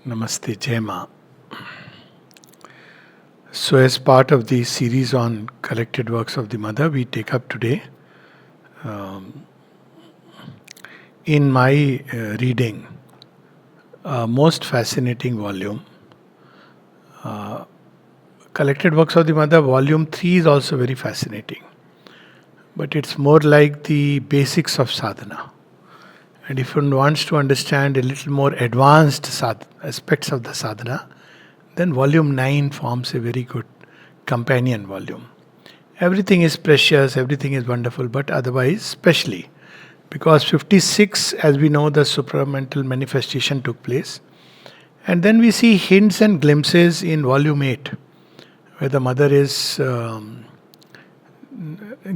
Namaste, Jema. So, as part of the series on collected works of the Mother, we take up today, in my reading, a most fascinating volume. Collected Works of the Mother, Volume 3 is also very fascinating, but it's more like the basics of sadhana. And if one wants to understand a little more advanced aspects of the sadhana, then volume 9 forms a very good companion volume. Everything is precious, everything is wonderful, but otherwise, especially because 56, as we know, the supramental manifestation took place. And then we see hints and glimpses in volume 8, where the mother is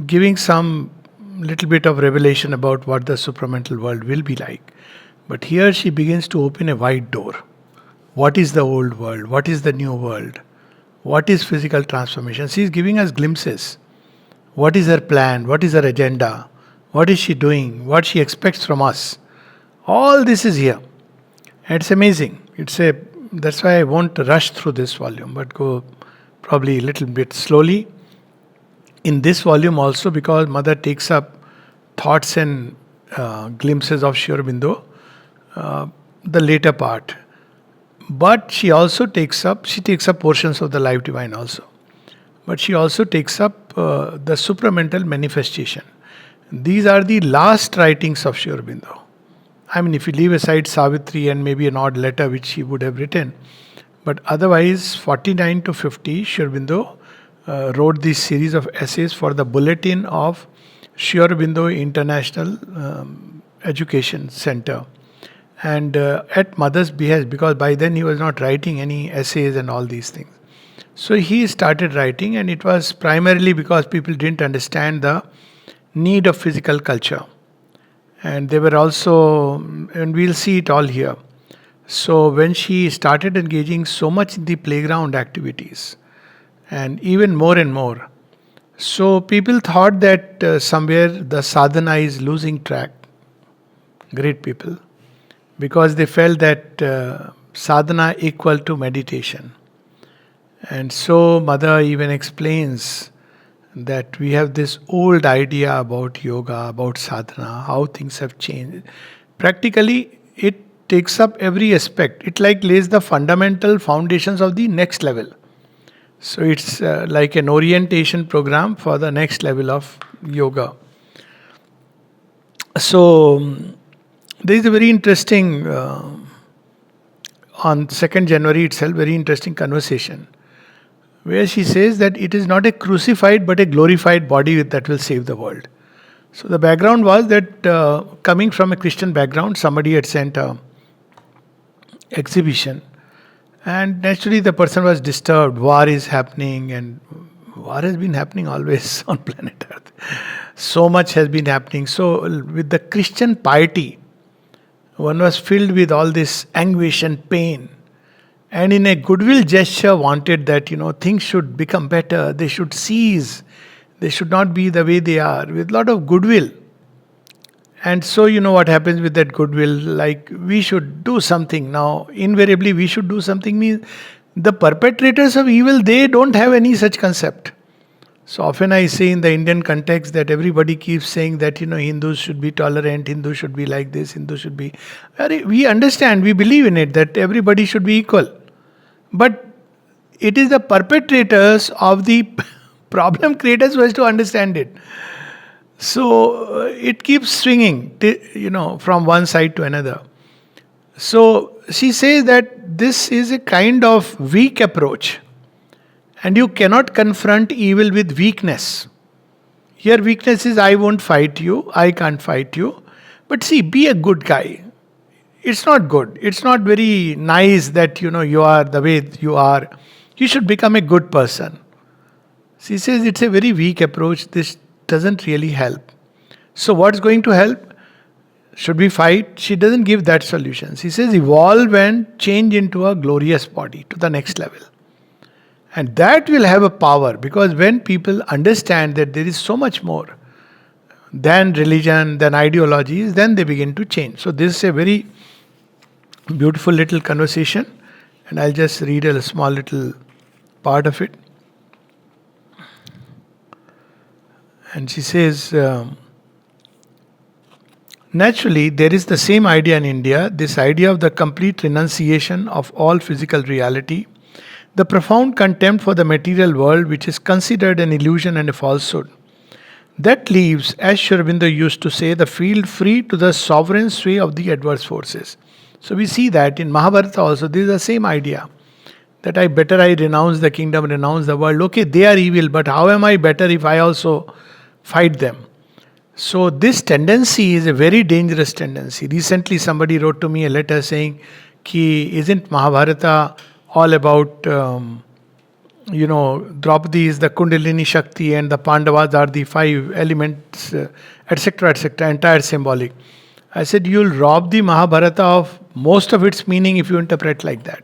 giving some little bit of revelation about what the supramental world will be like. But here she begins to open a wide door. What is the old world? What is the new world? What is physical transformation? She is giving us glimpses. What is her plan? What is her agenda? What is she doing? What she expects from us? All this is here. And it's amazing. That's why I won't rush through this volume, but go probably a little bit slowly. In this volume also, because Mother takes up thoughts and glimpses of Sri Aurobindo, the later part. But she also takes up portions of the Life Divine also. But she also takes up the supramental manifestation. These are the last writings of Sri Aurobindo. I mean, if you leave aside Savitri and maybe an odd letter which she would have written, but otherwise 49 to 50, Sri Aurobindo wrote this series of essays for the bulletin of Sri Aurobindo International Education Center. And at Mother's behest, because by then he was not writing any essays and all these things. So he started writing, and it was primarily because people didn't understand the need of physical culture. And they were also, and we'll see it all here. So when she started engaging so much in the playground activities, and even more and more, so people thought that somewhere the sadhana is losing track. Great people. Because they felt that sadhana equal to meditation. And so Mother even explains that we have this old idea about yoga, about sadhana, how things have changed. Practically, it takes up every aspect. It like lays the fundamental foundations of the next level. So it's like an orientation program for the next level of yoga. So there is a very interesting, on 2nd January itself, very interesting conversation where she says that it is not a crucified but a glorified body that will save the world. So the background was that coming from a Christian background, somebody had sent a exhibition, and naturally the person was disturbed. War is happening, and war has been happening always on planet Earth. So much has been happening. So with the Christian piety, one was filled with all this anguish and pain, and in a goodwill gesture wanted that, things should become better, they should cease, they should not be the way they are, with a lot of goodwill. And so what happens with that goodwill, like we should do something. Now invariably we should do something means the perpetrators of evil, they don't have any such concept. So often I say in the Indian context that everybody keeps saying that, Hindus should be tolerant, Hindus should be like this, Hindus should be... We understand, we believe in it, that everybody should be equal. But it is the perpetrators of the problem creators who has to understand it. So it keeps swinging, from one side to another. So she says that this is a kind of weak approach. And you cannot confront evil with weakness. Here weakness is, I won't fight you, I can't fight you. But see, be a good guy. It's not good. It's not very nice that, you are the way you are. You should become a good person. She says it's a very weak approach. This doesn't really help. So what's going to help? Should we fight? She doesn't give that solution. She says evolve and change into a glorious body to the next level. And that will have a power, because when people understand that there is so much more than religion, than ideologies, then they begin to change. So this is a very beautiful little conversation. And I'll just read a small little part of it. And she says, naturally, there is the same idea in India, this idea of the complete renunciation of all physical reality, the profound contempt for the material world, which is considered an illusion and a falsehood. That leaves, as Sri Aurobindo used to say, the field free to the sovereign sway of the adverse forces. So we see that in Mahabharata also, this is the same idea. That I renounce the kingdom, renounce the world. Okay, they are evil, but how am I better if I also fight them? So this tendency is a very dangerous tendency. Recently somebody wrote to me a letter saying, Ki, isn't Mahabharata all about, Draupadi is the Kundalini Shakti and the Pandavas are the 5 elements, etc., etc., entire symbolic. I said, you'll rob the Mahabharata of most of its meaning if you interpret like that.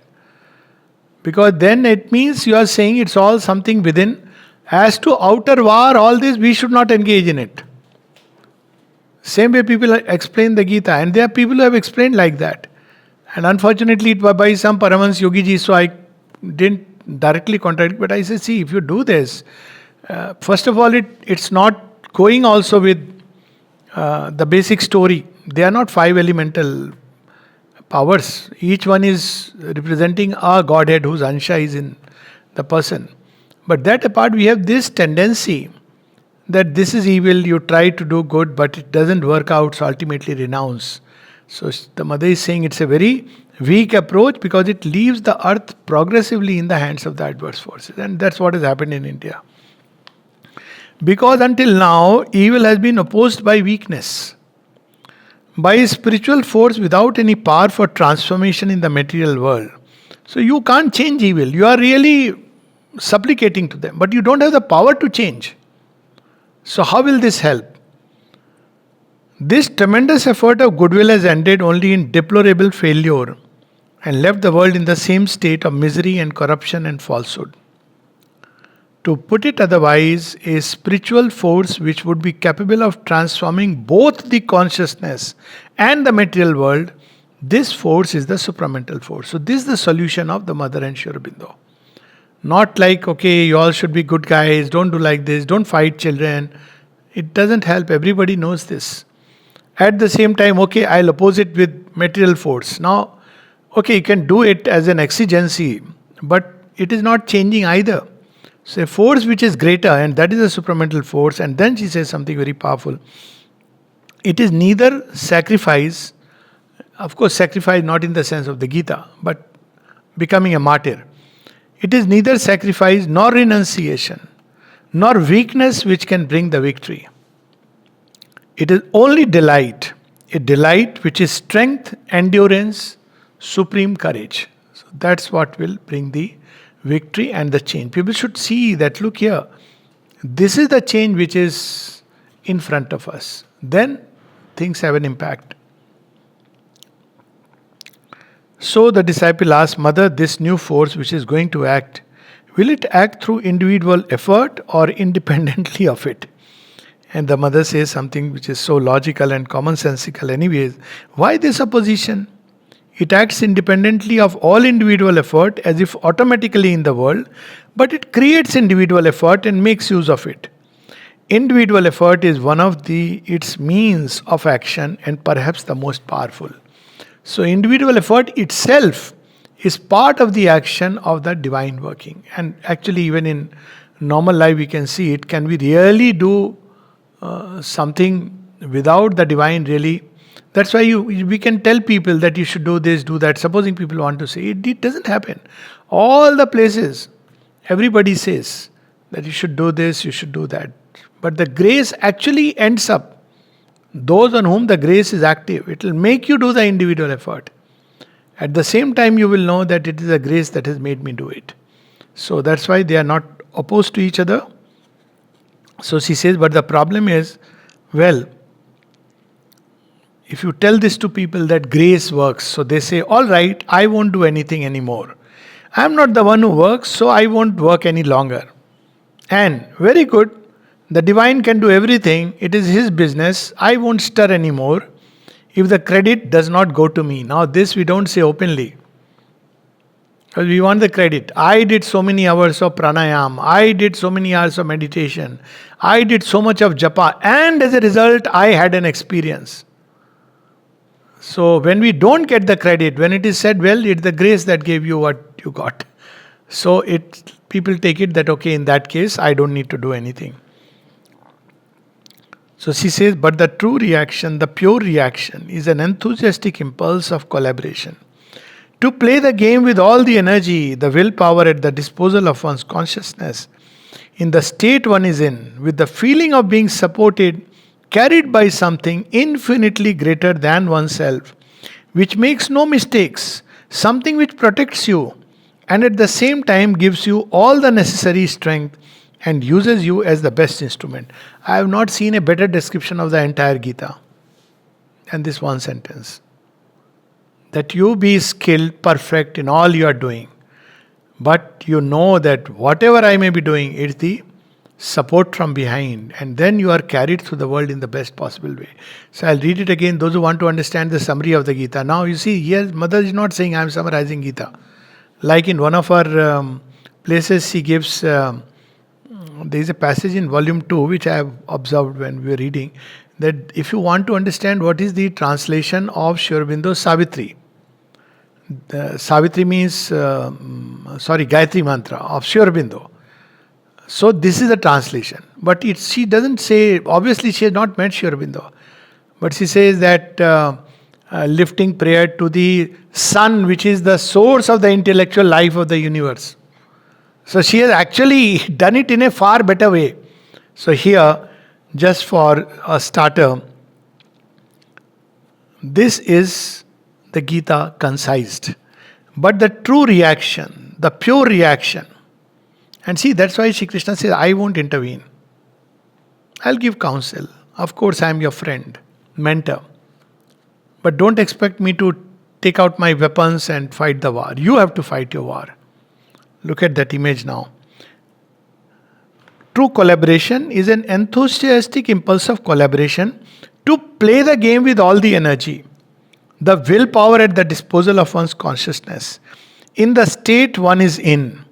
Because then it means you are saying it's all something within. As to outer war, all this, we should not engage in it. Same way people explain the Gita, and there are people who have explained like that. And unfortunately, it was by some Paramahans Yogi ji, so I didn't directly contradict, but I say, see, if you do this, first of all, it's not going also with the basic story. They are not 5 elemental powers. Each one is representing a Godhead whose Ansha is in the person. But that apart, we have this tendency that this is evil, you try to do good, but it doesn't work out, so ultimately renounce. So the mother is saying it's a very weak approach because it leaves the earth progressively in the hands of the adverse forces. And that's what has happened in India. Because until now, evil has been opposed by weakness, by a spiritual force without any power for transformation in the material world. So you can't change evil. You are really supplicating to them, but you don't have the power to change. So how will this help? This tremendous effort of goodwill has ended only in deplorable failure and left the world in the same state of misery and corruption and falsehood. To put it otherwise, a spiritual force which would be capable of transforming both the consciousness and the material world, this force is the supramental force. So this is the solution of the mother and Sri Aurobindo. Not like, okay, you all should be good guys, don't do like this, don't fight children. It doesn't help, everybody knows this. At the same time, okay, I'll oppose it with material force. Now, okay, you can do it as an exigency, but it is not changing either. So a force which is greater, and that is a supramental force. And then she says something very powerful. It is neither sacrifice, of course sacrifice not in the sense of the Gita, but becoming a martyr. It is neither sacrifice nor renunciation, nor weakness which can bring the victory. It is only delight, a delight which is strength, endurance, supreme courage. So that's what will bring the victory and the change. People should see that, look here, this is the change which is in front of us. Then things have an impact. So the disciple asks, Mother, this new force which is going to act, will it act through individual effort or independently of it? And the mother says something which is so logical and commonsensical anyways. Why this opposition? It acts independently of all individual effort as if automatically in the world, but it creates individual effort and makes use of it. Individual effort is one of its means of action and perhaps the most powerful. So individual effort itself is part of the action of the divine working. And actually even in normal life we can see it. Can we really do something without the divine really? That's why we can tell people that you should do this, do that. Supposing people want to say, it doesn't happen. All the places, everybody says that you should do this, you should do that. But the grace actually ends up, those on whom the grace is active, it will make you do the individual effort. At the same time, you will know that it is a grace that has made me do it. So that's why they are not opposed to each other. So she says, but the problem is, well, if you tell this to people that grace works, so they say, all right, I won't do anything anymore. I'm not the one who works, so I won't work any longer. And very good, the divine can do everything, it is his business, I won't stir anymore if the credit does not go to me. Now this we don't say openly. Because we want the credit. I did so many hours of pranayam. I did so many hours of meditation. I did so much of japa. And as a result, I had an experience. So when we don't get the credit, when it is said, well, it's the grace that gave you what you got. So people take it that, okay, in that case, I don't need to do anything. So she says, but the true reaction, the pure reaction, is an enthusiastic impulse of collaboration. To play the game with all the energy, the willpower at the disposal of one's consciousness, in the state one is in, with the feeling of being supported, carried by something infinitely greater than oneself, which makes no mistakes, something which protects you, and at the same time gives you all the necessary strength and uses you as the best instrument. I have not seen a better description of the entire Gita than this one sentence. That you be skilled, perfect in all you are doing. But you know that whatever I may be doing, it's the support from behind. And then you are carried through the world in the best possible way. So I'll read it again, those who want to understand the summary of the Gita. Now you see, here Mother is not saying I am summarizing Gita. Like in one of our places, she gives, there is a passage in volume 2, which I have observed when we were reading, that if you want to understand what is the translation of Sri Aurobindo's Savitri, Savitri means, Gayatri Mantra of Sri Aurobindo. So this is the translation. But she doesn't say, obviously she has not met Sri Aurobindo. But she says that lifting prayer to the sun, which is the source of the intellectual life of the universe. So she has actually done it in a far better way. So here, just for a starter, this is the Gita concised. But the true reaction, the pure reaction, and see, that's why Shri Krishna says, I won't intervene. I'll give counsel. Of course, I am your friend, mentor. But don't expect me to take out my weapons and fight the war. You have to fight your war. Look at that image now. True collaboration is an enthusiastic impulse of collaboration to play the game with all the energy, the willpower at the disposal of one's consciousness, in the state one is in,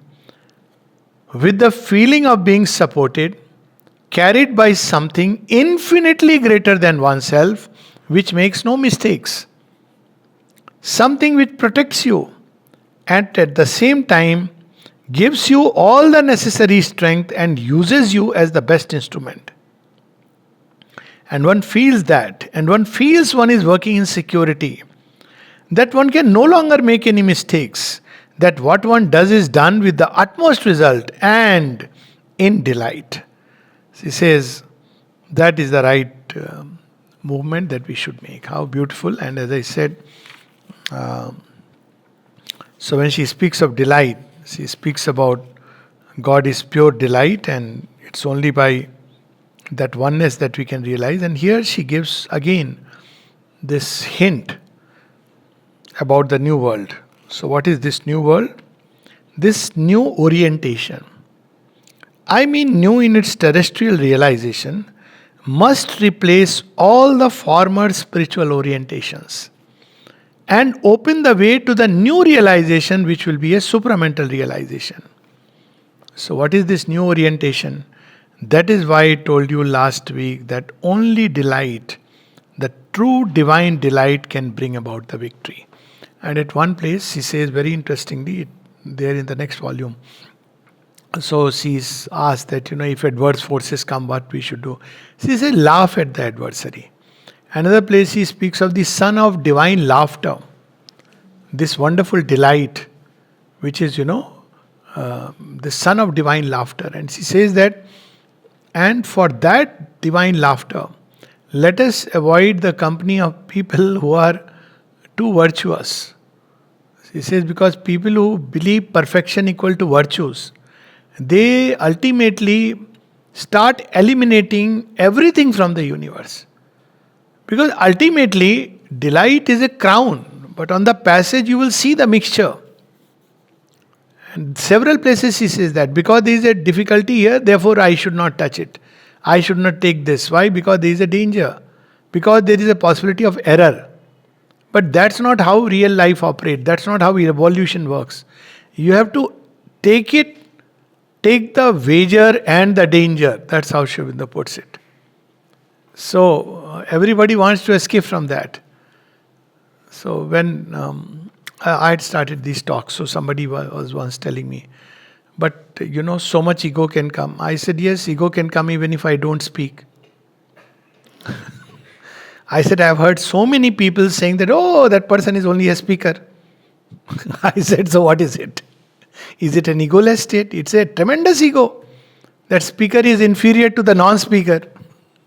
with the feeling of being supported, carried by something infinitely greater than oneself, which makes no mistakes, something which protects you, and at the same time gives you all the necessary strength and uses you as the best instrument. And one feels that, and one feels one is working in security, that one can no longer make any mistakes, that what one does is done with the utmost result and in delight. She says that is the right movement that we should make. How beautiful. And as I said, so when she speaks of delight, she speaks about God is pure delight, and it's only by that oneness that we can realize. And here she gives again this hint about the new world. So what is this new world? This new orientation, I mean new in its terrestrial realization, must replace all the former spiritual orientations and open the way to the new realization, which will be a supramental realization. So what is this new orientation? That is why I told you last week that only delight, the true divine delight, can bring about the victory. And at one place she says very interestingly, there in the next volume, so she's asked that, if adverse forces come, what we should do. She says, laugh at the adversary. Another place he speaks of the son of divine laughter, this wonderful delight, which is, the son of divine laughter. And she says that, and for that divine laughter, let us avoid the company of people who are too virtuous. She says, because people who believe perfection equal to virtues, they ultimately start eliminating everything from the universe. Because ultimately, delight is a crown, but on the passage you will see the mixture. And several places he says that, because there is a difficulty here, therefore I should not touch it. I should not take this. Why? Because there is a danger. Because there is a possibility of error. But that's not how real life operates. That's not how evolution works. You have to take the wager and the danger. That's how Sri Aurobindo puts it. So everybody wants to escape from that. So when I had started these talks, so somebody was once telling me, but so much ego can come. I said, yes, ego can come even if I don't speak. I said, I've heard so many people saying that, oh, that person is only a speaker. I said, so what is it? Is it an egoless state? It's a tremendous ego. That speaker is inferior to the non-speaker.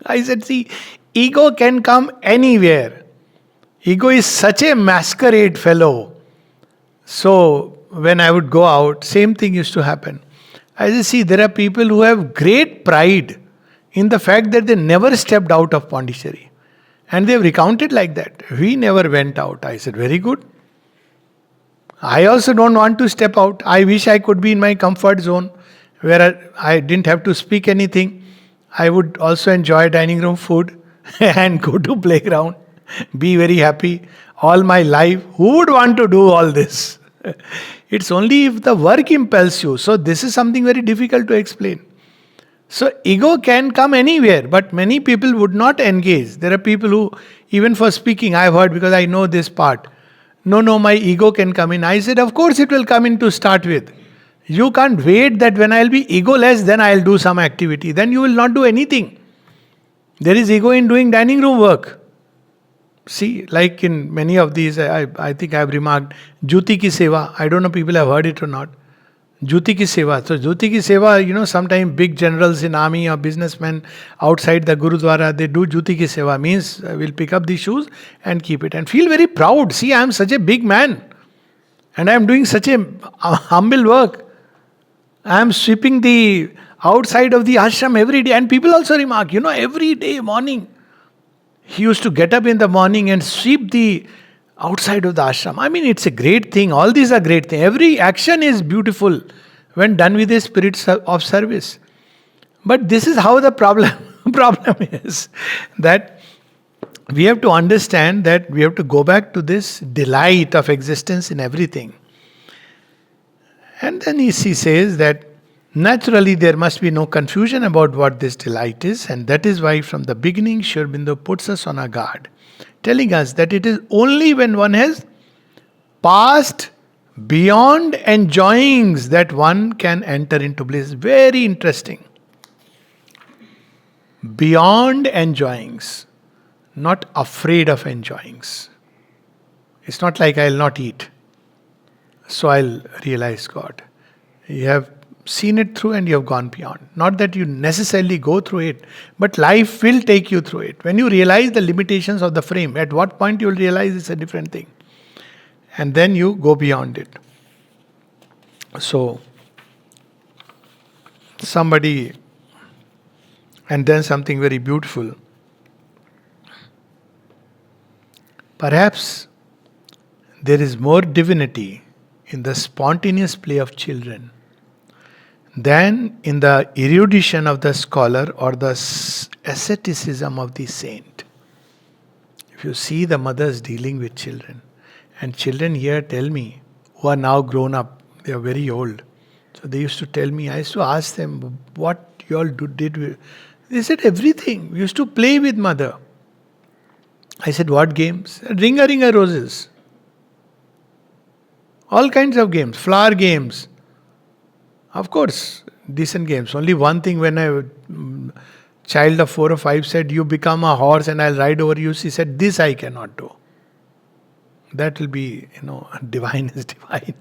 I said, see, ego can come anywhere. Ego is such a masquerade fellow. So when I would go out, same thing used to happen. I said, see, there are people who have great pride in the fact that they never stepped out of Pondicherry. And they've recounted like that. We never went out. I said, very good. I also don't want to step out. I wish I could be in my comfort zone where I didn't have to speak anything. I would also enjoy dining room food and go to playground, be very happy all my life. Who would want to do all this? It's only if the work impels you. So this is something very difficult to explain. So ego can come anywhere, but many people would not engage. There are people who, even for speaking, I've heard because I know this part. No, my ego can come in. I said, of course it will come in to start with. You can't wait that when I'll be egoless, then I'll do some activity. Then you will not do anything. There is ego in doing dining room work. See, like in many of these, I think I've remarked, Jyoti ki seva. I don't know people have heard it or not. Jyoti ki seva. So Jyoti ki seva, sometimes big generals in army or businessmen outside the Gurudwara, they do Jyoti ki seva. Means we'll pick up the shoes and keep it. And feel very proud. See, I am such a big man. And I am doing such a humble work. I am sweeping the outside of the ashram every day. And people also remark, every day morning, he used to get up in the morning and sweep the outside of the ashram. I mean, it's a great thing. All these are great things. Every action is beautiful when done with a spirit of service. But this is how the problem is. That we have to understand that we have to go back to this delight of existence in everything. And then he says that naturally there must be no confusion about what this delight is. And that is why from the beginning Sri Aurobindo puts us on our guard, telling us that it is only when one has passed beyond enjoyings that one can enter into bliss. Very interesting. Beyond enjoyings, not afraid of enjoyings. It's not like I'll not eat, so I'll realize God. You have seen it through and you have gone beyond. Not that you necessarily go through it, but life will take you through it. When you realize the limitations of the frame, at what point you will realize it's a different thing. And then you go beyond it. So, somebody, and then something very beautiful. Perhaps there is more divinity in the spontaneous play of children than in the erudition of the scholar or the asceticism of the saint. If you see the mothers dealing with children, and children here tell me, who are now grown up, they are very old. So they used to tell me, I used to ask them, what you all did? They said, everything. We used to play with mother. I said, what games? Ringa roses. All kinds of games, flower games. Of course, decent games. Only one thing, when a child of 4 or 5 said, you become a horse and I'll ride over you, she said, this I cannot do. That will be, divine is divine.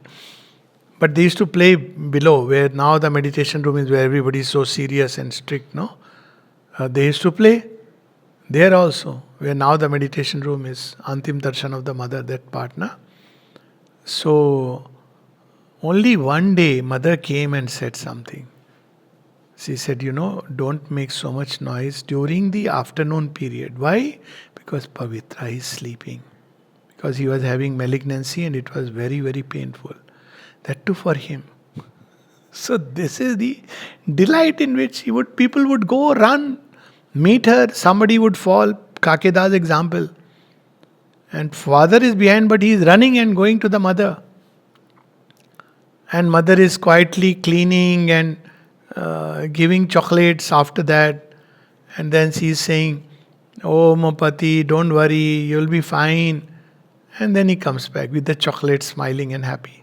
But they used to play below, where now the meditation room is where everybody is so serious and strict, no? They used to play there also, where now the meditation room is Antim Darshan of the mother, that part, na? So, only one day mother came and said something. She said, don't make so much noise during the afternoon period. Why? Because Pavitra is sleeping. Because he was having malignancy and it was very, very painful. That too for him. So this is the delight in which people would go run, meet her, somebody would fall. Kakeda's example. And father is behind, but he is running and going to the mother. And mother is quietly cleaning and giving chocolates after that. And then she's saying, "Oh, Mopati, don't worry, you'll be fine." And then he comes back with the chocolate, smiling and happy.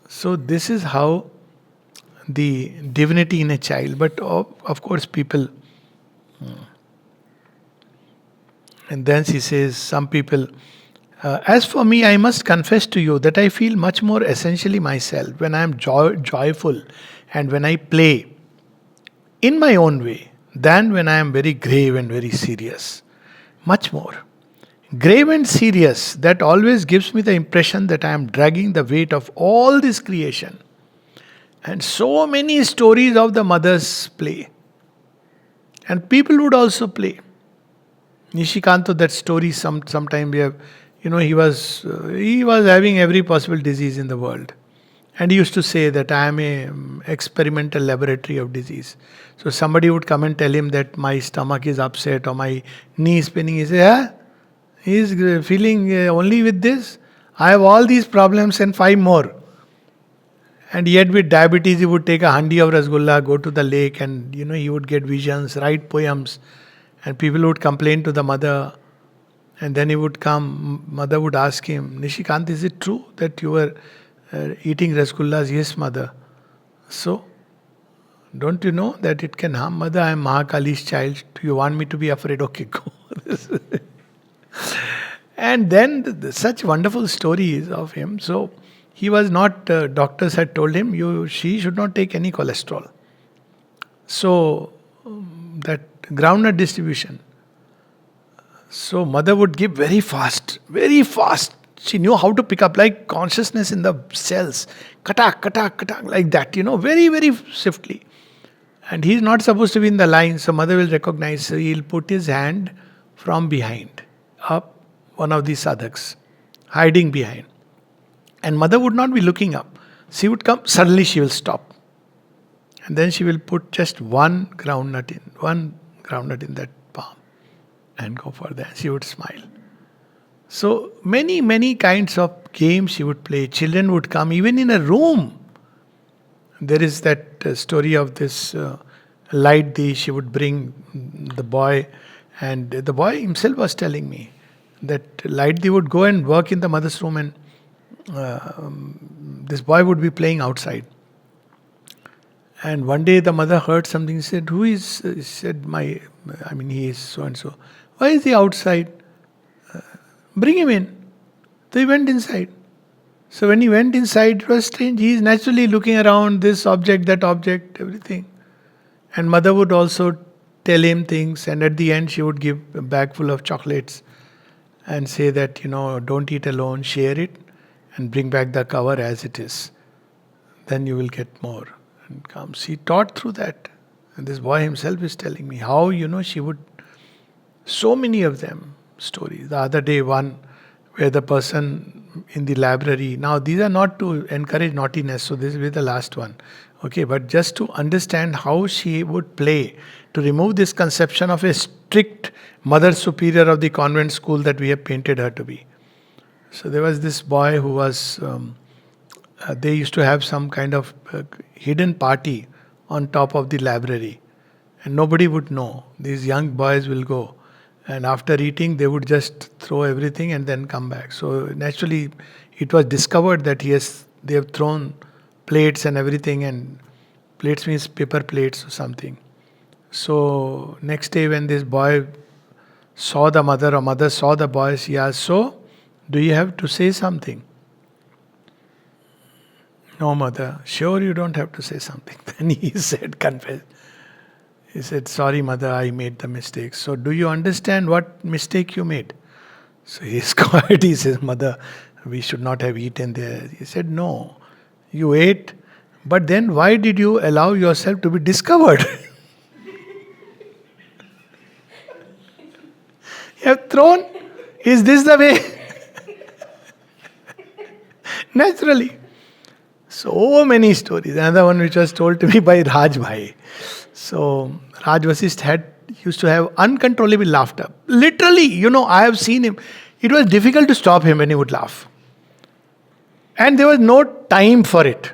So, this is how the divinity in a child. But of course, people. And then she says, some people, as for me, I must confess to you that I feel much more essentially myself when I am joyful and when I play in my own way than when I am very grave and very serious. Much more. Grave and serious, that always gives me the impression that I am dragging the weight of all this creation. And so many stories of the mothers play. And people would also play. Nishikanto, that story, sometime we have, he was having every possible disease in the world. And he used to say that I am a experimental laboratory of disease. So somebody would come and tell him that my stomach is upset or my knee is spinning. He say, "Yeah, he is feeling only with this. I have all these problems and 5 more." And yet with diabetes, he would take a handi of rasgulla, go to the lake, and he would get visions, write poems, and people would complain to the mother. And then he would come, mother would ask him, "Nishikant, is it true that you were eating rasgullas?" "Yes, mother." "So, don't you know that it can harm?" "Mother, I am Mahakali's child. Do you want me to be afraid?" "Okay, go." And then such wonderful stories of him. So, he was not, doctors had told him, she should not take any cholesterol. So, that groundnut distribution. So, mother would give very fast, very fast. She knew how to pick up like consciousness in the cells. Katak, katak, katak, like that, very, very swiftly. And he's not supposed to be in the line, so mother will recognize. So he'll put his hand from behind, up one of these sadhaks, hiding behind. And mother would not be looking up. She would come, suddenly she will stop. And then she will put just one groundnut in that palm and go for that. She would smile. So many, many kinds of games she would play. Children would come, even in a room. There is that story of this light day. She would bring the boy, and the boy himself was telling me that light day would go and work in the mother's room, and this boy would be playing outside. And one day the mother heard something. She said, "Who is?" He said, he is so and so. "Why is he outside?" "Bring him in." So he went inside. So when he went inside, it was strange. He is naturally looking around, this object, that object, everything. And mother would also tell him things, and at the end she would give a bag full of chocolates and say that, don't eat alone, share it and bring back the cover as it is. Then you will get more. And comes. She taught through that. And this boy himself is telling me how, she would, so many of them, stories. The other day, one where the person in the library, now these are not to encourage naughtiness, so this will be the last one. Okay, but just to understand how she would play, to remove this conception of a strict mother superior of the convent school that we have painted her to be. So there was this boy who was, they used to have some kind of hidden party on top of the library. And nobody would know. These young boys will go. And after eating, they would just throw everything and then come back. So naturally, it was discovered that they have thrown plates and everything, and plates means paper plates or something. So next day when this boy saw the mother, or mother saw the boy, she asked, "So, do you have to say something?" "No, mother." "Sure you don't have to say something." Then he said, confessed. He said, "Sorry, mother, I made the mistake." "So do you understand what mistake you made?" So he is quiet. He says, "Mother, we should not have eaten there." He said, "No, you ate, but then why did you allow yourself to be discovered?" You have thrown. Is this the way? Naturally. So many stories. Another one which was told to me by Raj Bhai. So Raj Vasisth used to have uncontrollable laughter. Literally, I have seen him. It was difficult to stop him when he would laugh. And there was no time for it.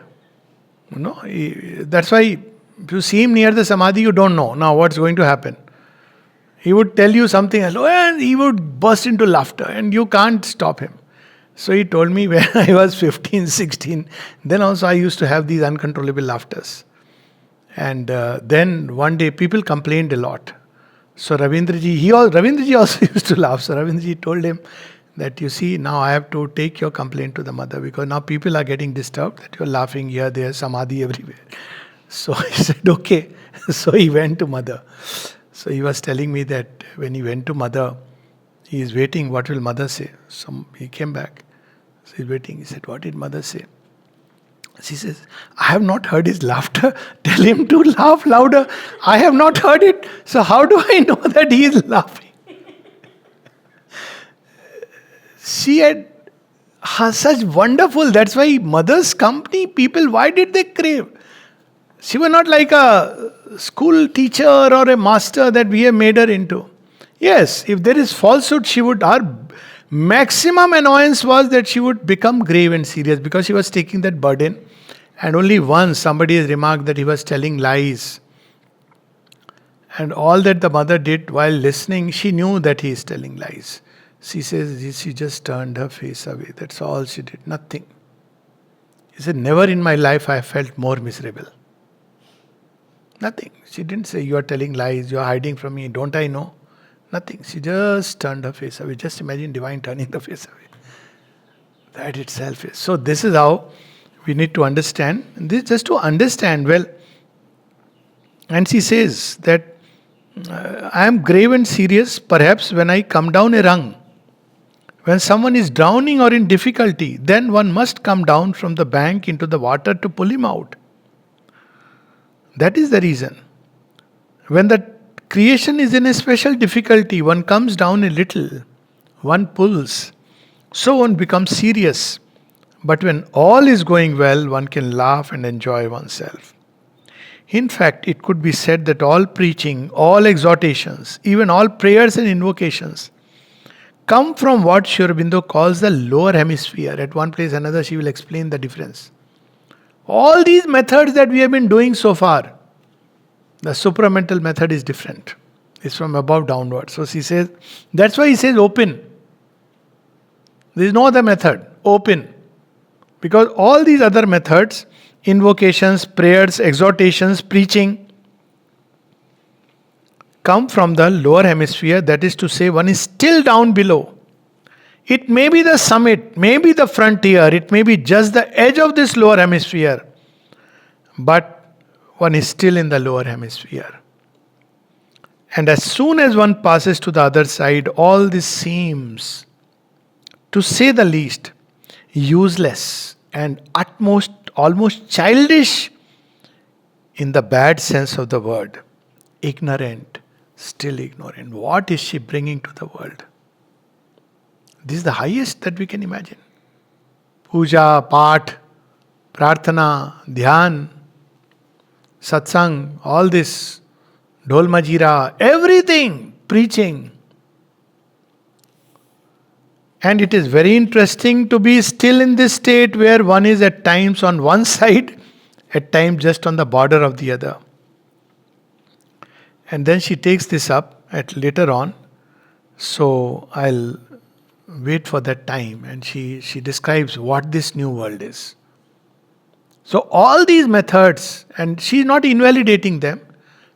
That's why if you see him near the samadhi, you don't know now what's going to happen. He would tell you something else, and he would burst into laughter, and you can't stop him. So he told me when I was 15, 16, then also I used to have these uncontrollable laughters. And then one day people complained a lot. So Ravindraji also used to laugh. So Ravindraji told him that, you see, now I have to take your complaint to the mother, because now people are getting disturbed that you're laughing here, there, samadhi everywhere. So I said, okay. So he went to mother. So he was telling me that when he went to mother, he is waiting, what will mother say? So he came back. So he's waiting. He said, what did mother say? She says, I have not heard his laughter. Tell him to laugh louder. I have not heard it. So how do I know that he is laughing? She had such wonderful, that's why mother's company, people, why did they crave? She was not like a school teacher or a master that we have made her into. Yes, if there is falsehood, our maximum annoyance was that she would become grave and serious because she was taking that burden. And only once somebody has remarked that he was telling lies. And all that the mother did while listening, she knew that he is telling lies. She says she just turned her face away. That's all she did. Nothing. He said, never in my life I have felt more miserable. Nothing. She didn't say, you are telling lies, you are hiding from me, don't I know? Nothing. She just turned her face away. Just imagine divine turning the face away. That itself is. So this is how we need to understand. And this just to understand well. And she says that I am grave and serious perhaps when I come down a rung. When someone is drowning or in difficulty, then one must come down from the bank into the water to pull him out. That is the reason. When the creation is in a special difficulty, one comes down a little, one pulls, so one becomes serious. But when all is going well, one can laugh and enjoy oneself. In fact, it could be said that all preaching, all exhortations, even all prayers and invocations come from what Sri Aurobindo calls the lower hemisphere. At one place or another, she will explain the difference. All these methods that we have been doing so far, the supramental method is different. It's from above downward. So she says, that's why he says open. There is no other method. Open. Because all these other methods, invocations, prayers, exhortations, preaching, come from the lower hemisphere. That is to say, one is still down below. It may be the summit, may be the frontier, it may be just the edge of this lower hemisphere, but one is still in the lower hemisphere. And as soon as one passes to the other side, all this seems, to say the least, useless and utmost, almost childish in the bad sense of the word. Ignorant, still ignorant. What is she bringing to the world? This is the highest that we can imagine. Puja, Path, Prarthana, Dhyan, Satsang, all this, Dhol Majira, everything, preaching. And it is very interesting to be still in this state where one is at times on one side, at times just on the border of the other. And then she takes this up at later on. So I'll wait for that time, and she describes what this new world is. So all these methods, and she's not invalidating them,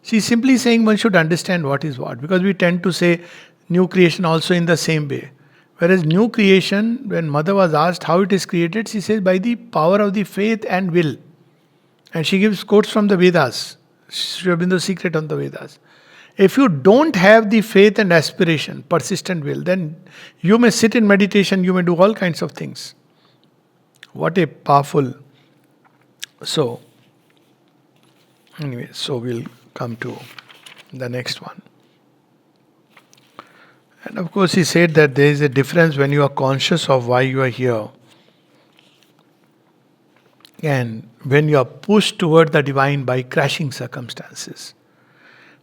she's simply saying one should understand what is what, because we tend to say new creation also in the same way. Whereas new creation, when mother was asked how it is created, she says by the power of the faith and will. And she gives quotes from the Vedas, Sri Aurobindo's secret on the Vedas. If you don't have the faith and aspiration, persistent will, then you may sit in meditation, you may do all kinds of things. What a powerful... So we'll come to the next one. And of course he said that there is a difference when you are conscious of why you are here, and when you are pushed toward the divine by crashing circumstances.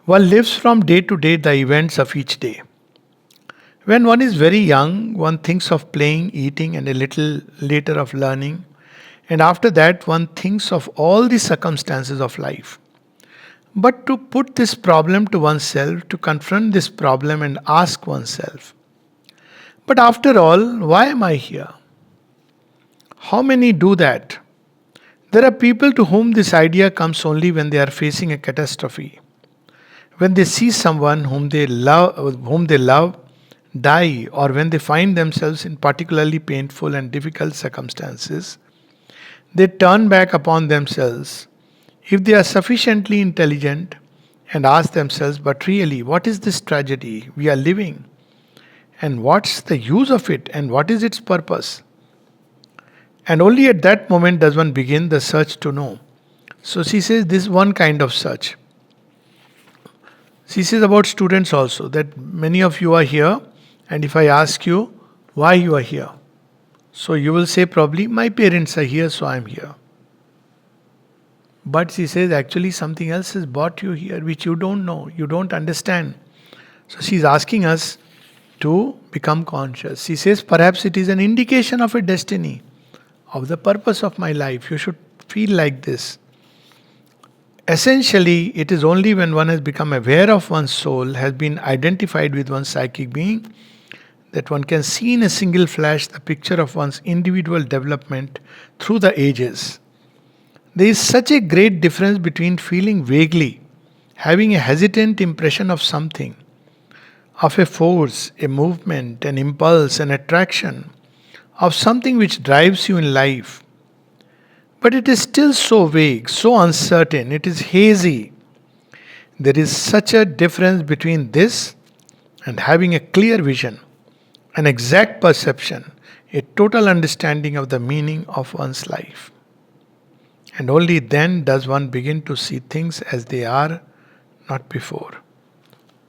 One lives from day to day the events of each day. When one is very young, one thinks of playing, eating, and a little later of learning, And after that, one thinks of all the circumstances of life. But to put this problem to oneself, to confront this problem and ask oneself, but after all, why am I here? How many do that? There are people to whom this idea comes only when they are facing a catastrophe. When they see someone whom they love die, or when they find themselves in particularly painful and difficult circumstances, they turn back upon themselves. If they are sufficiently intelligent and ask themselves, but really, what is this tragedy we are living? And what's the use of it? And what is its purpose? And only at that moment does one begin the search to know. So she says this is one kind of search. She says about students also that many of you are here, and if I ask you why you are here, so you will say probably my parents are here, so I am here. But she says actually something else has brought you here which you don't know, you don't understand. So she's asking us to become conscious. She says perhaps it is an indication of a destiny, of the purpose of my life. You should feel like this. Essentially, it is only when one has become aware of one's soul, has been identified with one's psychic being, that one can see in a single flash the picture of one's individual development through the ages. There is such a great difference between feeling vaguely, having a hesitant impression of something, of a force, a movement, an impulse, an attraction, of something which drives you in life. But it is still so vague, so uncertain, it is hazy. There is such a difference between this and having a clear vision, an exact perception, a total understanding of the meaning of one's life. And only then does one begin to see things as they are, not before.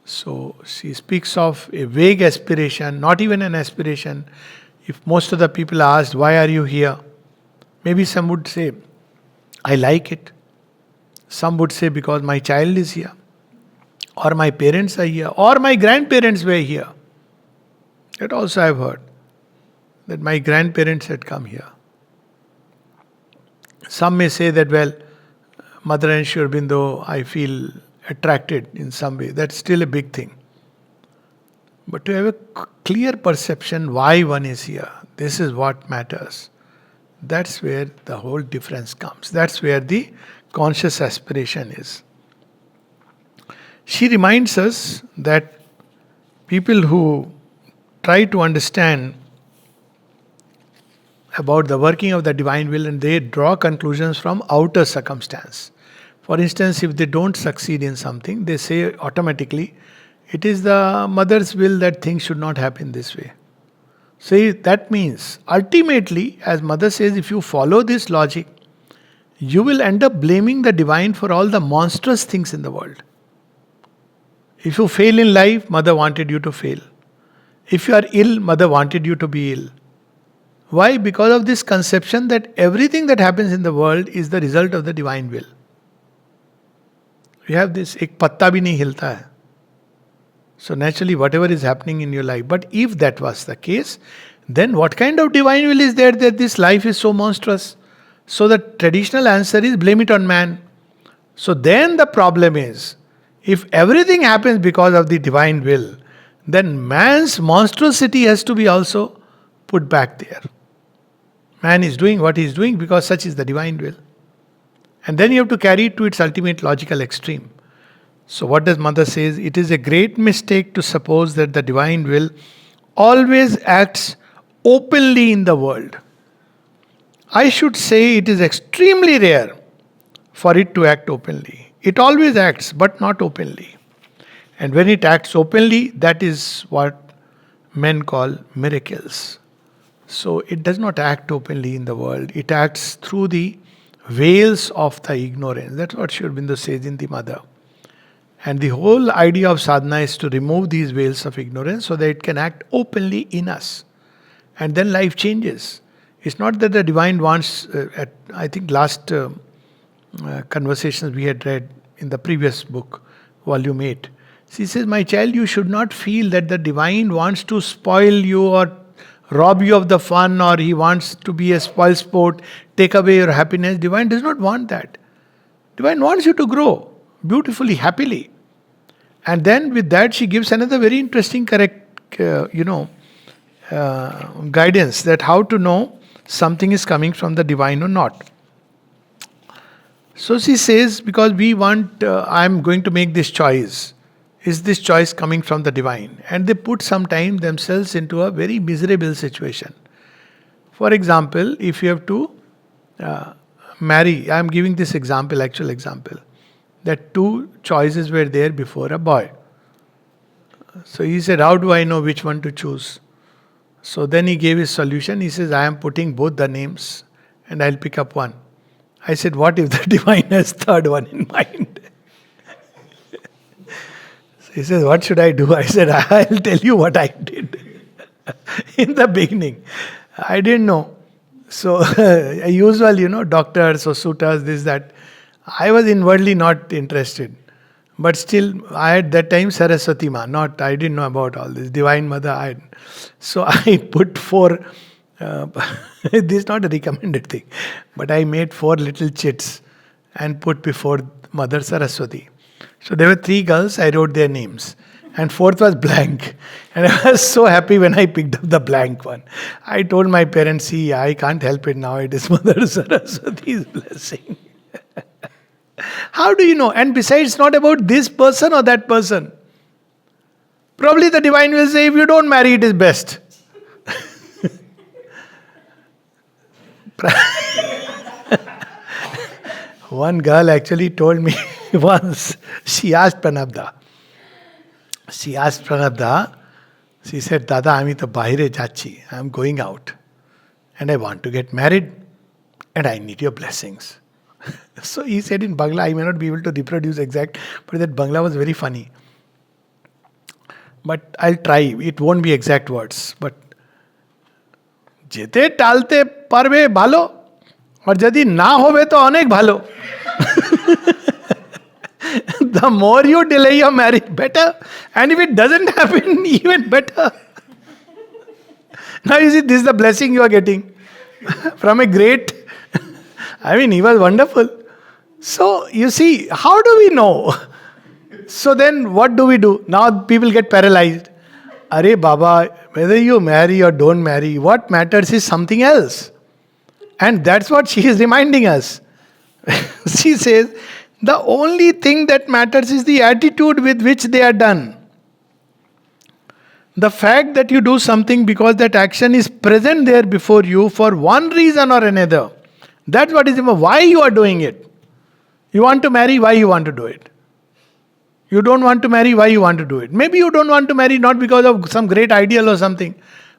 So she speaks of a vague aspiration, not even an aspiration. If most of the people are asked, why are you here? Maybe some would say, I like it. Some would say, because my child is here, or my parents are here, or my grandparents were here. That also I've heard, that my grandparents had come here. Some may say that, well, Mother and Sri Aurobindo, I feel attracted in some way. That's still a big thing. But to have a clear perception why one is here, this is what matters. That's where the whole difference comes. That's where the conscious aspiration is. She reminds us that people who try to understand about the working of the divine will and they draw conclusions from outer circumstance. For instance, if they don't succeed in something, they say automatically, it is the mother's will that things should not happen this way. So that means ultimately, as mother says, if you follow this logic, you will end up blaming the divine for all the monstrous things in the world. If you fail in life, mother wanted you to fail. If you are ill, mother wanted you to be ill. Why? Because of this conception that everything that happens in the world is the result of the divine will. We have this, ek patta bhi nahi hilta hai. So naturally, whatever is happening in your life. But if that was the case, then what kind of divine will is there that this life is so monstrous? So the traditional answer is blame it on man. So then the problem is, if everything happens because of the divine will, then man's monstrosity has to be also put back there. Man is doing what he is doing because such is the divine will. And then you have to carry it to its ultimate logical extreme. So what does Mother says? It is a great mistake to suppose that the divine will always acts openly in the world. I should say it is extremely rare for it to act openly. It always acts, but not openly. And when it acts openly, that is what men call miracles. So it does not act openly in the world. It acts through the veils of the ignorance. That's what Sri Aurobindo says in the Mother. And the whole idea of sadhana is to remove these veils of ignorance so that it can act openly in us. And then life changes. It's not that the divine wants, I think last conversations we had read in the previous book, volume 8. She says, my child, you should not feel that the divine wants to spoil you or rob you of the fun, or he wants to be a spoil sport, take away your happiness. Divine does not want that. Divine wants you to grow beautifully, happily. And then with that, she gives another very interesting, correct, guidance that how to know something is coming from the divine or not. So she says, because we want, I'm going to make this choice. Is this choice coming from the divine? And they put sometime themselves into a very miserable situation. For example, if you have to marry, I'm giving this example, actual example, that two choices were there before a boy. So he said, how do I know which one to choose? So then he gave his solution. He says, I am putting both the names and I'll pick up one. I said, what if the divine has third one in mind? So he says, what should I do? I said, I'll tell you what I did in the beginning. I didn't know. So usual, doctors or suitors, this, that. I was inwardly not interested. But still, I had that time Saraswati Ma, I didn't know about all this. Divine Mother, so I put 4, this is not a recommended thing, but I made 4 little chits and put before Mother Saraswati. So there were 3 girls, I wrote their names. And 4th was blank. And I was so happy when I picked up the blank one. I told my parents, see, I can't help it now, it is Mother Saraswati's blessing. How do you know? And besides, not about this person or that person. Probably the divine will say, if you don't marry, it is best. One girl actually told me once, she asked Pranabda, she said, Dada, I'm to bahire jachi, I'm going out. And I want to get married. And I need your blessings. So he said in Bangla, I may not be able to reproduce exact, but that Bangla was very funny. But I'll try. It won't be exact words. But jete talte parve bhalo, or jadi na hobe to onek bhalo. The more you delay your marriage, better. And if it doesn't happen, even better. Now you see, this is the blessing you are getting from a great. He was wonderful. So, you see, how do we know? So then, what do we do? Now people get paralyzed. Arey Baba, whether you marry or don't marry, what matters is something else. And that's what she is reminding us. She says, the only thing that matters is the attitude with which they are done. The fact that you do something because that action is present there before you for one reason or another. That's what is important. Why you are doing it? You want to marry, why you want to do it? You don't want to marry, why you want to do it? Maybe you don't want to marry not because of some great ideal or something,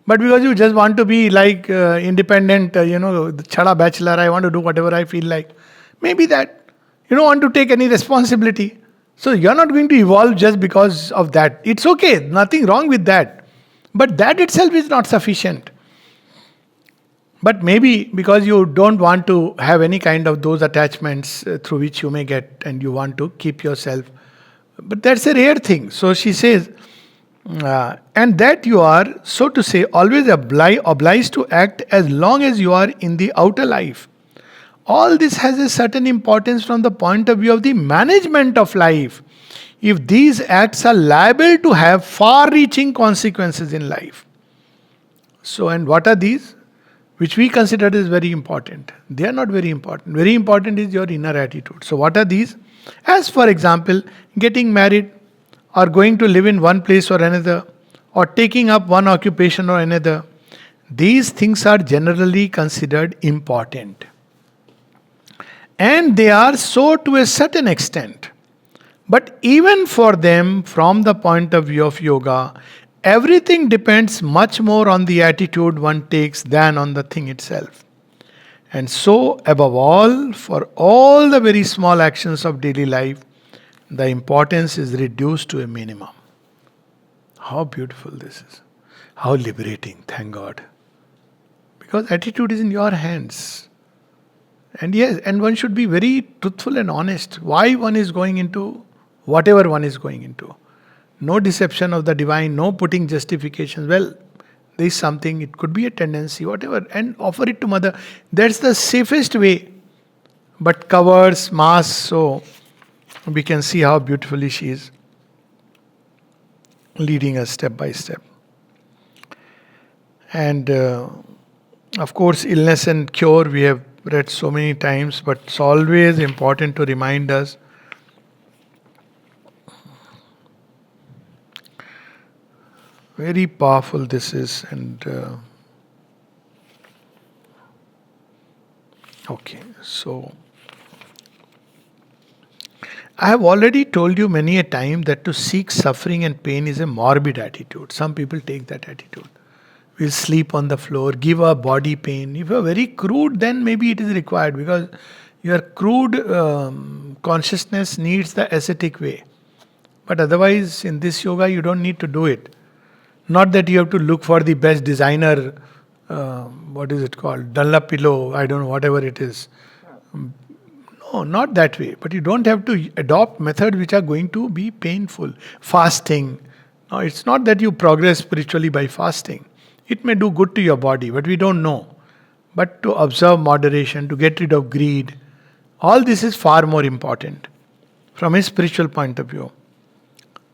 but because you just want to be like independent, chada bachelor, I want to do whatever I feel like. Maybe that. You don't want to take any responsibility. So you're not going to evolve just because of that. It's okay, nothing wrong with that. But that itself is not sufficient. But maybe because you don't want to have any kind of those attachments through which you may get, and you want to keep yourself. But that's a rare thing. So she says, and that you are, so to say, always obliged to act as long as you are in the outer life. All this has a certain importance from the point of view of the management of life. If these acts are liable to have far-reaching consequences in life. So, and what are these? Which we consider as very important. They are not very important. Very important is your inner attitude. So what are these? As for example, getting married, or going to live in one place or another, or taking up one occupation or another. These things are generally considered important. And they are so to a certain extent. But even for them, from the point of view of yoga, everything depends much more on the attitude one takes than on the thing itself. And so, above all, for all the very small actions of daily life, the importance is reduced to a minimum. How beautiful this is. How liberating, thank God. Because attitude is in your hands. And yes, and one should be very truthful and honest. Why one is going into whatever one is going into. No deception of the divine, no putting justifications. Well, There is something, it could be a tendency, whatever, and offer it to mother. That's the safest way. But covers, masks, so we can see how beautifully she is leading us step by step. And of course, illness and cure we have read so many times, but it's always important to remind us very powerful this is. And okay, so I have already told you many a time that to seek suffering and pain is a morbid attitude. Some people take that attitude. We'll sleep on the floor, give our body pain. If you're very crude, then maybe it is required, because your crude consciousness needs the ascetic way. But otherwise, in this yoga, you don't need to do it. Not that you have to look for the best designer, what is it called? Dunlop pillow, I don't know, whatever it is. No, not that way. But you don't have to adopt methods which are going to be painful. Fasting. No, it's not that you progress spiritually by fasting. It may do good to your body, but we don't know. But to observe moderation, to get rid of greed, all this is far more important from a spiritual point of view.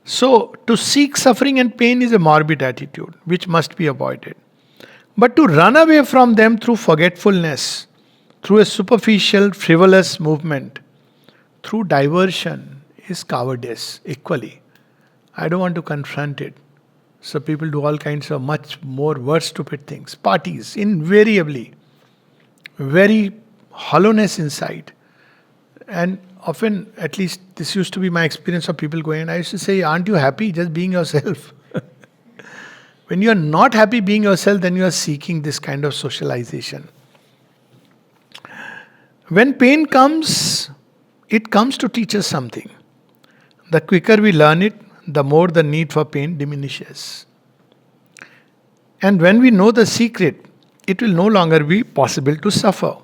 So, to seek suffering and pain is a morbid attitude which must be avoided. But to run away from them through forgetfulness, through a superficial, frivolous movement, through diversion, is cowardice equally. I don't want to confront it. So people do all kinds of much more worse stupid things. Parties, invariably, very hollowness inside. And often, at least this used to be my experience of people going, and I used to say, aren't you happy just being yourself? When you are not happy being yourself, then you are seeking this kind of socialization. When pain comes, it comes to teach us something. The quicker we learn it, the more the need for pain diminishes. And when we know the secret, it will no longer be possible to suffer.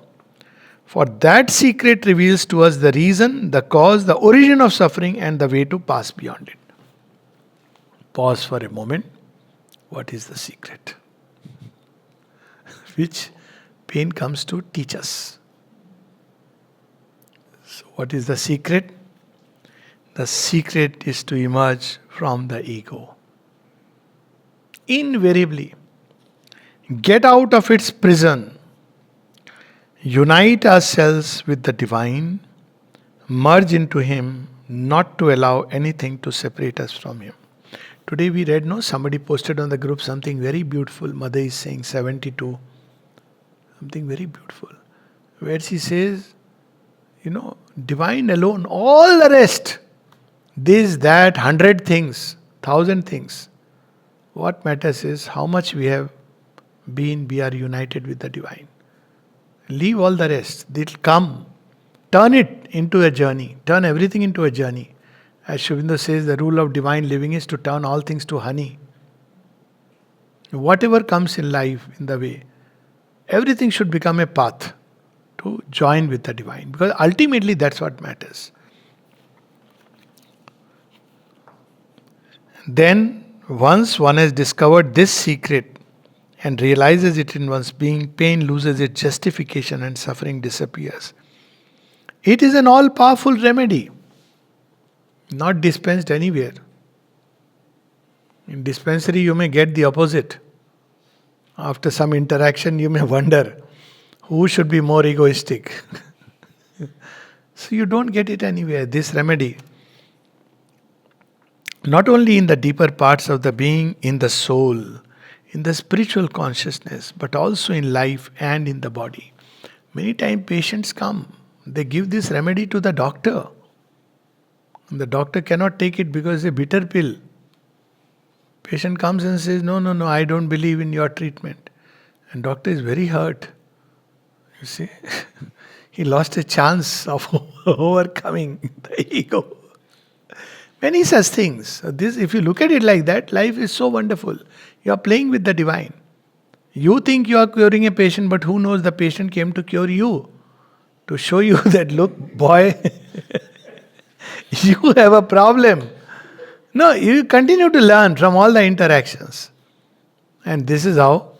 For that secret reveals to us the reason, the cause, the origin of suffering, and the way to pass beyond it. Pause for a moment. What is the secret? Which pain comes to teach us. So, what is the secret? The secret is to emerge from the ego. Invariably, get out of its prison, unite ourselves with the divine, merge into Him, not to allow anything to separate us from Him. Today we read, somebody posted on the group something very beautiful. Mother is saying 72, something very beautiful, where she says, divine alone, all the rest, this, that, 100 things, 1,000 things. What matters is how much we are united with the divine. Leave all the rest. It'll come. Turn it into a journey. Turn everything into a journey. As Shubindo says, the rule of divine living is to turn all things to honey. Whatever comes in life, in the way, everything should become a path to join with the divine. Because ultimately that's what matters. Then, once one has discovered this secret and realizes it in one's being, pain loses its justification and suffering disappears. It is an all-powerful remedy, not dispensed anywhere. In dispensary you may get the opposite. After some interaction you may wonder who should be more egoistic. So you don't get it anywhere, this remedy. Not only in the deeper parts of the being, in the soul, in the spiritual consciousness, but also in life and in the body. Many times patients come, they give this remedy to the doctor. And the doctor cannot take it because it's a bitter pill. Patient comes and says, no, I don't believe in your treatment. And doctor is very hurt. You see, he lost a chance of overcoming the ego. Many such things. So this, if you look at it like that, life is so wonderful. You are playing with the divine. You think you are curing a patient, but who knows, the patient came to cure you. To show you that, look, boy, you have a problem. No, you continue to learn from all the interactions. And this is how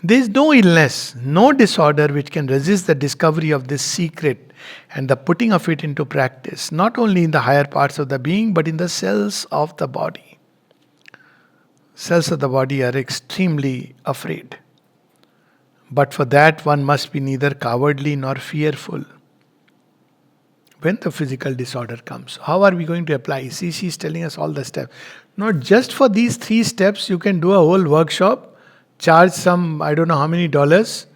there is no illness, no disorder which can resist the discovery of this secret and the putting of it into practice, not only in the higher parts of the being, but in the cells of the body. Cells of the body are extremely afraid. But for that, one must be neither cowardly nor fearful. When the physical disorder comes, how are we going to apply? See, she's telling us all the steps. Not just for these 3 steps, you can do a whole workshop, charge some, I don't know how many dollars,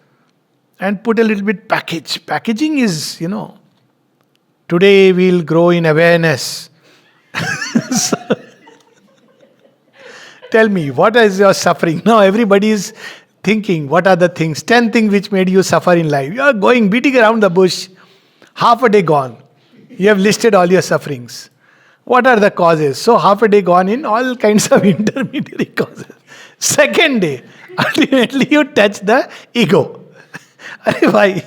and put a little bit package. Packaging is, today we'll grow in awareness. So, tell me, what is your suffering? Now everybody is thinking, what are the things? 10 things which made you suffer in life. You are going, beating around the bush, half a day gone. You have listed all your sufferings. What are the causes? So half a day gone in all kinds of intermediary causes. Second day, ultimately you touch the ego. Arey bhai,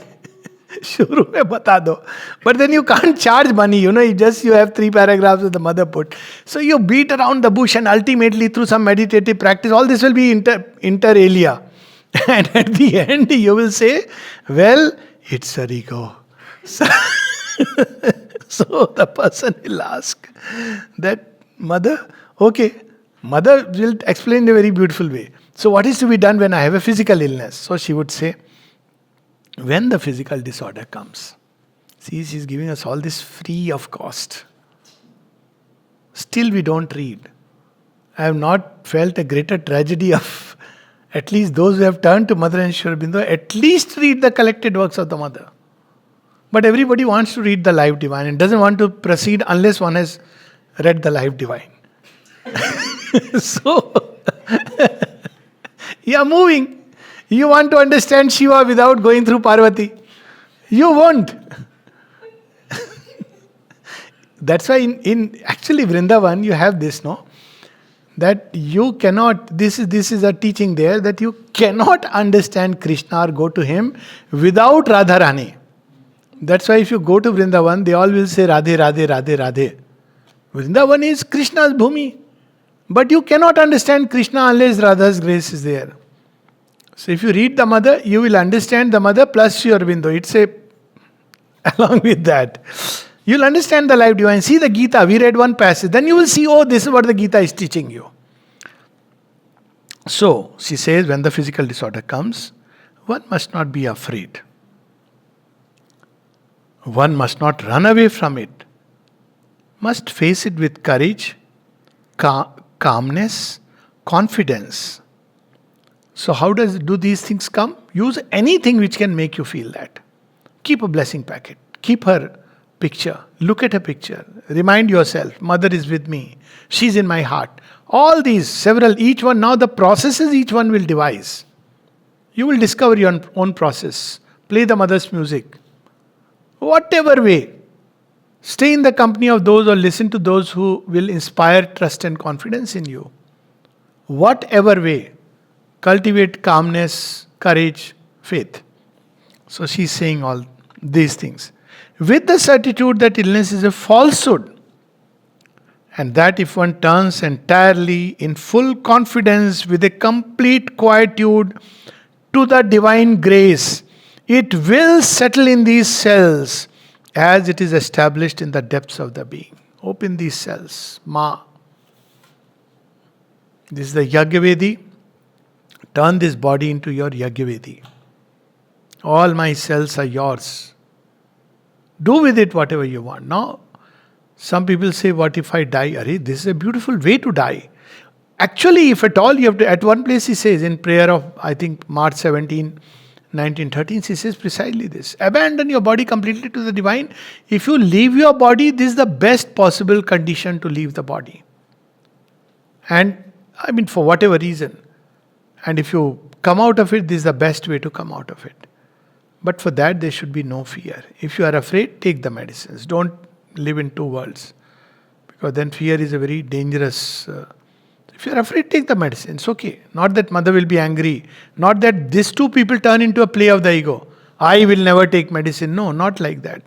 shuru mein bata do. But then you can't charge money, you have 3 paragraphs that the mother put. So you beat around the bush and ultimately through some meditative practice, all this will be inter alia. And at the end you will say, well, it's a ego. So the person will ask that, mother, okay, mother will explain in a very beautiful way. So what is to be done when I have a physical illness? So she would say, when the physical disorder comes, see, she's giving us all this free of cost. Still we don't read. I have not felt a greater tragedy of at least those who have turned to Mother and Sri Aurobindo, at least read the collected works of the Mother. But everybody wants to read the Life Divine and doesn't want to proceed unless one has read the Life Divine. So, you are moving. You want to understand Shiva without going through Parvati. You won't. That's why in actually Vrindavan you have this, no? That you cannot, this is a teaching there, that you cannot understand Krishna or go to him without Radharani. That's why if you go to Vrindavan, they all will say Radhe, Radhe, Radhe, Radhe. Vrindavan is Krishna's bhumi. But you cannot understand Krishna unless Radha's grace is there. So if you read the Mother, you will understand the Mother plus Sri Aurobindo. It's along with that. You'll understand the Life Divine. See the Gita, we read one passage. Then you will see, oh, this is what the Gita is teaching you. So, she says, when the physical disorder comes, one must not be afraid. One must not run away from it. Must face it with courage, calmness, confidence. So how do these things come? Use anything which can make you feel that. Keep a blessing packet. Keep her picture. Look at her picture. Remind yourself, Mother is with me. She's in my heart. All these, several, each one, now the processes each one will devise. You will discover your own process. Play the Mother's music. Whatever way. Stay in the company of those or listen to those who will inspire trust and confidence in you. Whatever way. Cultivate calmness, courage, faith. So she's saying all these things. With the certitude that illness is a falsehood, and that if one turns entirely in full confidence with a complete quietude to the divine grace, it will settle in these cells as it is established in the depths of the being. Open these cells. Ma. This is the Yajnavedi. Turn this body into your Yajnavedi. All my cells are yours. Do with it whatever you want. Now, some people say, what if I die? Arey, this is a beautiful way to die. Actually, if at all you have to, at one place he says, in prayer of, I think, March 17, 1913, he says precisely this. Abandon your body completely to the divine. If you leave your body, this is the best possible condition to leave the body. And, I mean, for whatever reason. And if you come out of it, this is the best way to come out of it. But for that, there should be no fear. If you are afraid, take the medicines. Don't live in 2 worlds. Because then fear is a very dangerous... if you are afraid, take the medicine. It's okay. Not that Mother will be angry. Not that these 2 people turn into a play of the ego. I will never take medicine. No, not like that.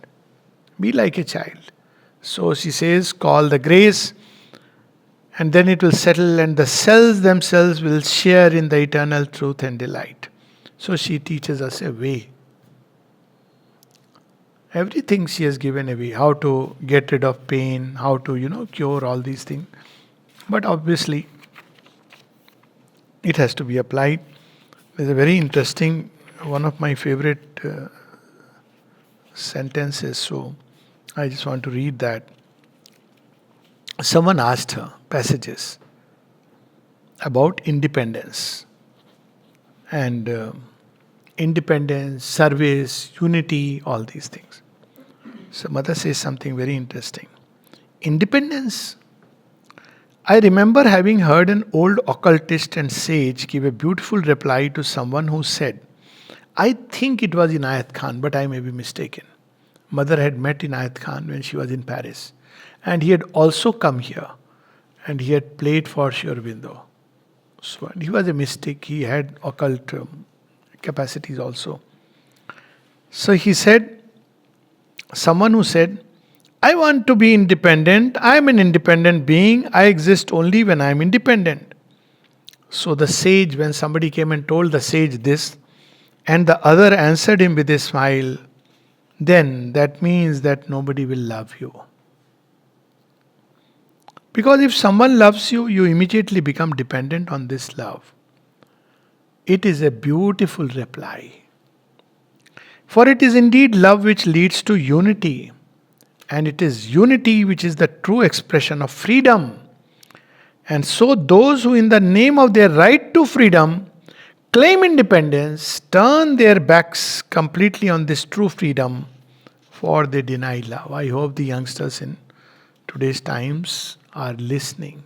Be like a child. So she says, call the grace. And then it will settle, and the cells themselves will share in the eternal truth and delight. So she teaches us a way. Everything she has given away, how to get rid of pain, how to, cure all these things. But obviously, it has to be applied. There's a very interesting, one of my favorite sentences, so I just want to read that. Someone asked her passages about independence and independence, service, unity, all these things. So, Mother says something very interesting. Independence. I remember having heard an old occultist and sage give a beautiful reply to someone who said, I think it was Inayat Khan, but I may be mistaken. Mother had met Inayat Khan when she was in Paris, and he had also come here, and he had played for Sri Aurobindo. So and he was a mystic, he had occult capacities also. So he said, someone who said, I want to be independent, I am an independent being, I exist only when I am independent. So the sage, when somebody came and told the sage this, and the other answered him with a smile, then that means that nobody will love you. Because if someone loves you, you immediately become dependent on this love. It is a beautiful reply. For it is indeed love which leads to unity, and it is unity which is the true expression of freedom. And so, those who, in the name of their right to freedom, claim independence, turn their backs completely on this true freedom, for they deny love. I hope the youngsters in today's times are listening.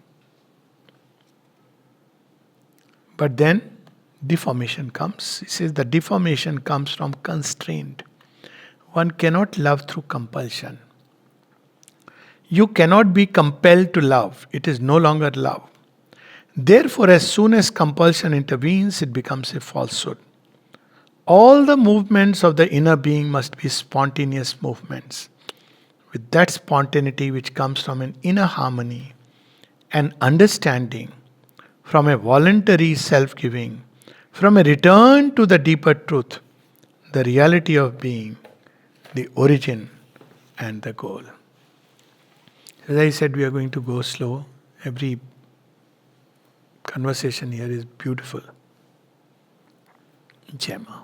But then deformation comes. He says the deformation comes from constraint. One cannot love through compulsion. You cannot be compelled to love. It is no longer love. Therefore, as soon as compulsion intervenes, it becomes a falsehood. All the movements of the inner being must be spontaneous movements. With that spontaneity which comes from an inner harmony, an understanding, from a voluntary self-giving, from a return to the deeper truth, the reality of being, the origin and the goal. As I said, we are going to go slow. Every conversation here is beautiful. Jai Ma.